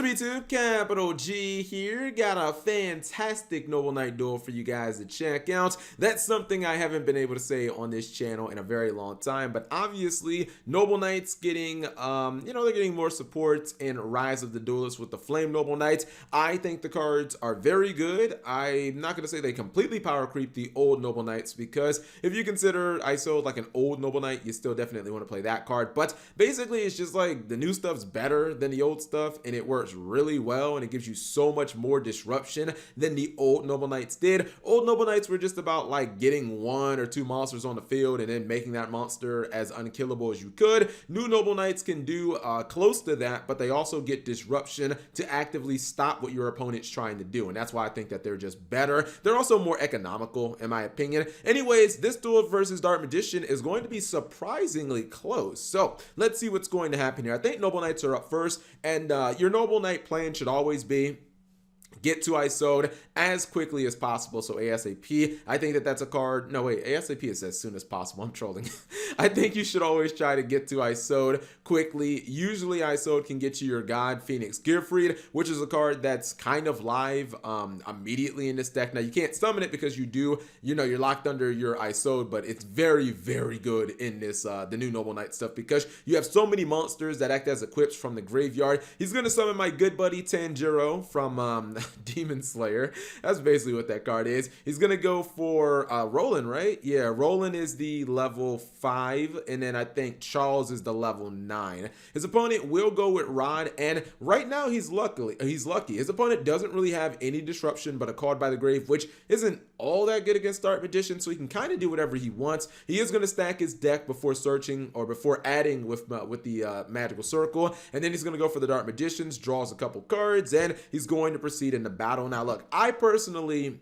What's up YouTube, Capital G here, got a fantastic Noble Knight duel for you guys to check out. That's something I haven't been able to say on this channel in a very long time, but obviously Noble Knights getting, they're getting more support in Rise of the Duelist with the Flame Noble Knights. I think the cards are very good. I'm not going to say they completely power creep the old Noble Knights, because if you consider ISO like an old Noble Knight, you still definitely want to play that card, but basically it's just like the new stuff's better than the old stuff, and it works really well, and it gives you so much more disruption than the old Noble Knights did. Old Noble Knights were just about like getting one or two monsters on the field and then making that monster as unkillable as you could. New Noble Knights can do close to that, but they also get disruption to actively stop what your opponent's trying to do, and that's why I think that they're just better. They're also more economical in my opinion. Anyways, this duel versus Dark Magician is going to be surprisingly close, so let's see what's going to happen here. I think Noble Knights are up first, and your Noble Knight plan should always be get to ISO'd as quickly as possible, so ASAP. I think that that's a card. No, wait, ASAP is as soon as possible. I'm trolling. I think you should always try to get to ISO'd quickly. Usually ISO'd can get you your God Phoenix Gearfried, which is a card that's kind of live immediately in this deck. Now, you can't summon it because you're locked under your ISO'd, but it's very, very good in this, the new Noble Knight stuff, because you have so many monsters that act as equips from the graveyard. He's going to summon my good buddy Tanjiro from Demon Slayer. That's basically what that card is. He's gonna go for Roland, right? Yeah, Roland is the level 5, and then I think Charles is the level 9. His opponent will go with Rod, and right now he's lucky. His opponent doesn't really have any disruption but a Called by the Grave, which isn't all that good against Dark Magician, so he can kind of do whatever he wants. He is going to stack his deck before searching or before adding with the Magical Circle, and then he's going to go for the Dark Magicians, draws a couple cards, and he's going to proceed into battle. Now look, I personally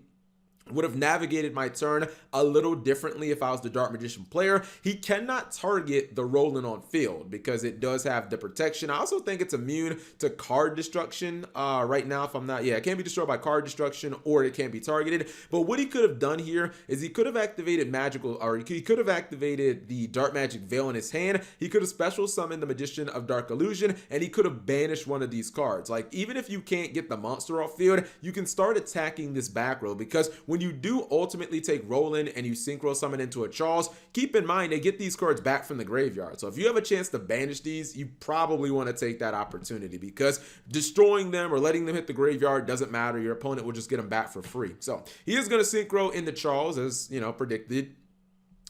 would have navigated my turn a little differently if I was the Dark Magician player. He cannot target the Roland on field because it does have the protection. I also think it's immune to card destruction right now. If I'm not, yeah, it can't be destroyed by card destruction, or it can't be targeted. But what he could have done here is he could have activated he could have activated the Dark Magic Veil in his hand. He could have special summoned the Magician of Dark Illusion, and he could have banished one of these cards. Like, even if you can't get the monster off field, you can start attacking this back row, because when you do ultimately take Roland and you synchro summon into a Charles, keep in mind they get these cards back from the graveyard. So if you have a chance to banish these, you probably want to take that opportunity, because destroying them or letting them hit the graveyard doesn't matter. Your opponent will just get them back for free. So he is going to synchro into Charles, as predicted.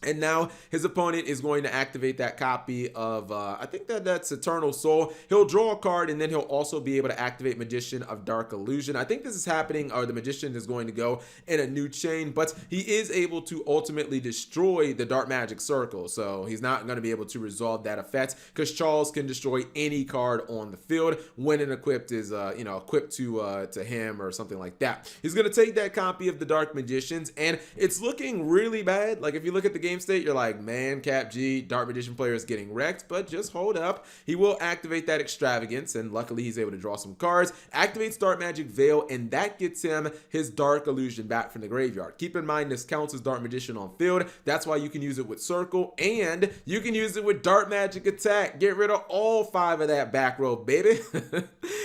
And now his opponent is going to activate that copy of, I think that's Eternal Soul. He'll draw a card, and then he'll also be able to activate Magician of Dark Illusion. I think this is happening, or the Magician is going to go in a new chain, but he is able to ultimately destroy the Dark Magic Circle. So he's not going to be able to resolve that effect, because Charles can destroy any card on the field when an equipped is, equipped to him or something like that. He's going to take that copy of the Dark Magicians, and it's looking really bad. Like, if you look at the game state, you're like, man, Cap G, Dark Magician player is getting wrecked, but just hold up. He will activate that Extravagance, and luckily he's able to draw some cards, activates Dark Magic Veil, and that gets him his Dark Illusion back from the graveyard. Keep in mind, this counts as Dark Magician on field. That's why you can use it with Circle, and you can use it with Dark Magic Attack. Get rid of all 5 of that back row, baby.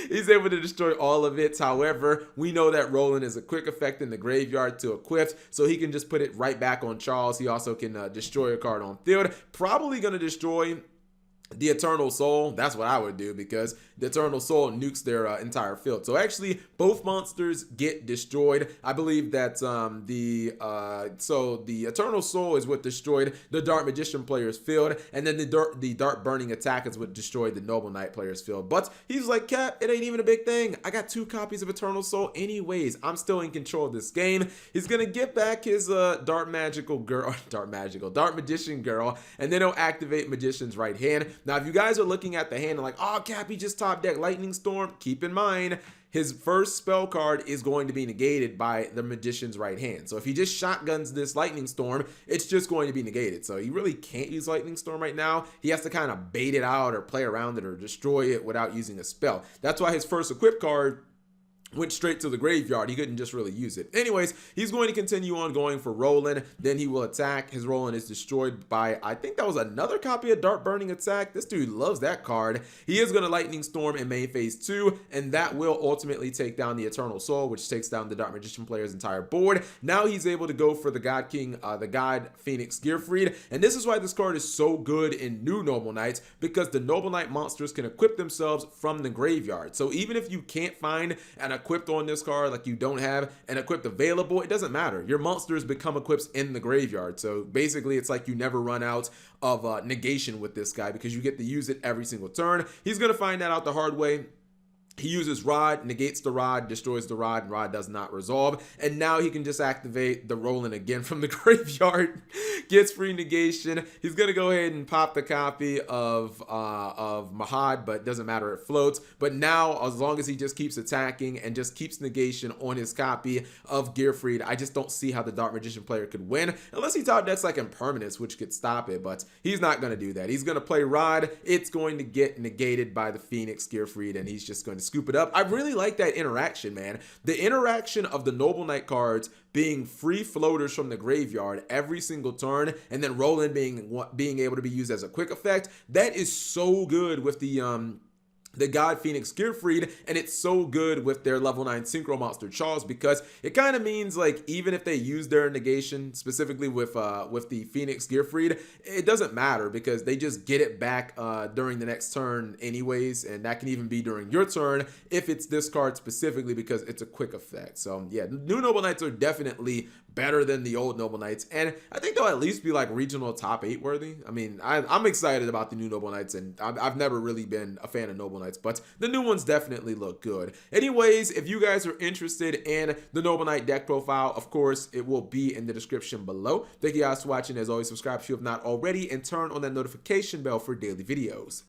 He's able to destroy all of it. However, we know that Roland is a quick effect in the graveyard to equip, so he can just put it right back on Charles. He also can destroy a card on field. Probably going to destroy the Eternal Soul. That's what I would do, because the Eternal Soul nukes their entire field. So actually, both monsters get destroyed. I believe that the Eternal Soul is what destroyed the Dark Magician player's field, and then the Dark Burning Attack is what destroyed the Noble Knight player's field. But he's like, Cap, it ain't even a big thing. I got 2 copies of Eternal Soul anyways. I'm still in control of this game. He's gonna get back his Dark Magician Girl, and then he'll activate Magician's Right Hand. Now, if you guys are looking at the hand and like, oh, Cap, he just top deck Lightning Storm, keep in mind, his first spell card is going to be negated by the Magician's Right Hand. So if he just shotguns this Lightning Storm, it's just going to be negated. So he really can't use Lightning Storm right now. He has to kind of bait it out or play around it or destroy it without using a spell. That's why his first equip card went straight to the graveyard. He couldn't just really use it. Anyways, he's going to continue on going for Roland. Then he will attack. His Roland is destroyed by, I think that was another copy of Dark Burning Attack. This dude loves that card. He is going to Lightning Storm in main phase 2, and that will ultimately take down the Eternal Soul, which takes down the Dark Magician player's entire board. Now he's able to go for the God King, the God Phoenix Gearfried, and this is why this card is so good in new Noble Knights, because the Noble Knight monsters can equip themselves from the graveyard. So even if you can't find an equipped on this card, like you don't have an equipped available, it doesn't matter. Your monsters become equips in the graveyard. So basically it's like you never run out of negation with this guy, because you get to use it every single turn. He's going to find that out the hard way. He uses Rod, negates the Rod, destroys the Rod, and Rod does not resolve. And now he can just activate the Roland again from the graveyard. Gets free negation. He's going to go ahead and pop the copy of Mahad, but doesn't matter, it floats. But now, as long as he just keeps attacking and just keeps negation on his copy of Gearfried, I just don't see how the Dark Magician player could win. Unless he top decks like Impermanence, which could stop it. But he's not going to do that. He's going to play Rod. It's going to get negated by the Phoenix Gearfried, and he's just going to scoop it up. I really like that interaction, man. The interaction of the Noble Knight cards being free floaters from the graveyard every single turn, and then Roland being able to be used as a quick effect. That is so good with the God Phoenix Gearfried, and it's so good with their level 9 Synchro Monster Charles, because it kind of means, like, even if they use their negation, specifically with the Phoenix Gearfried, it doesn't matter, because they just get it back during the next turn anyways, and that can even be during your turn if it's this card specifically, because it's a quick effect. So yeah, new Noble Knights are definitely better than the old Noble Knights, and I think they'll at least be like regional top 8 worthy. I mean, I'm excited about the new Noble Knights, and I've never really been a fan of Noble Knights, but the new ones definitely look good. Anyways, if you guys are interested in the Noble Knight deck profile, of course, it will be in the description below. Thank you guys for watching. As always, subscribe if you have not already, and turn on that notification bell for daily videos.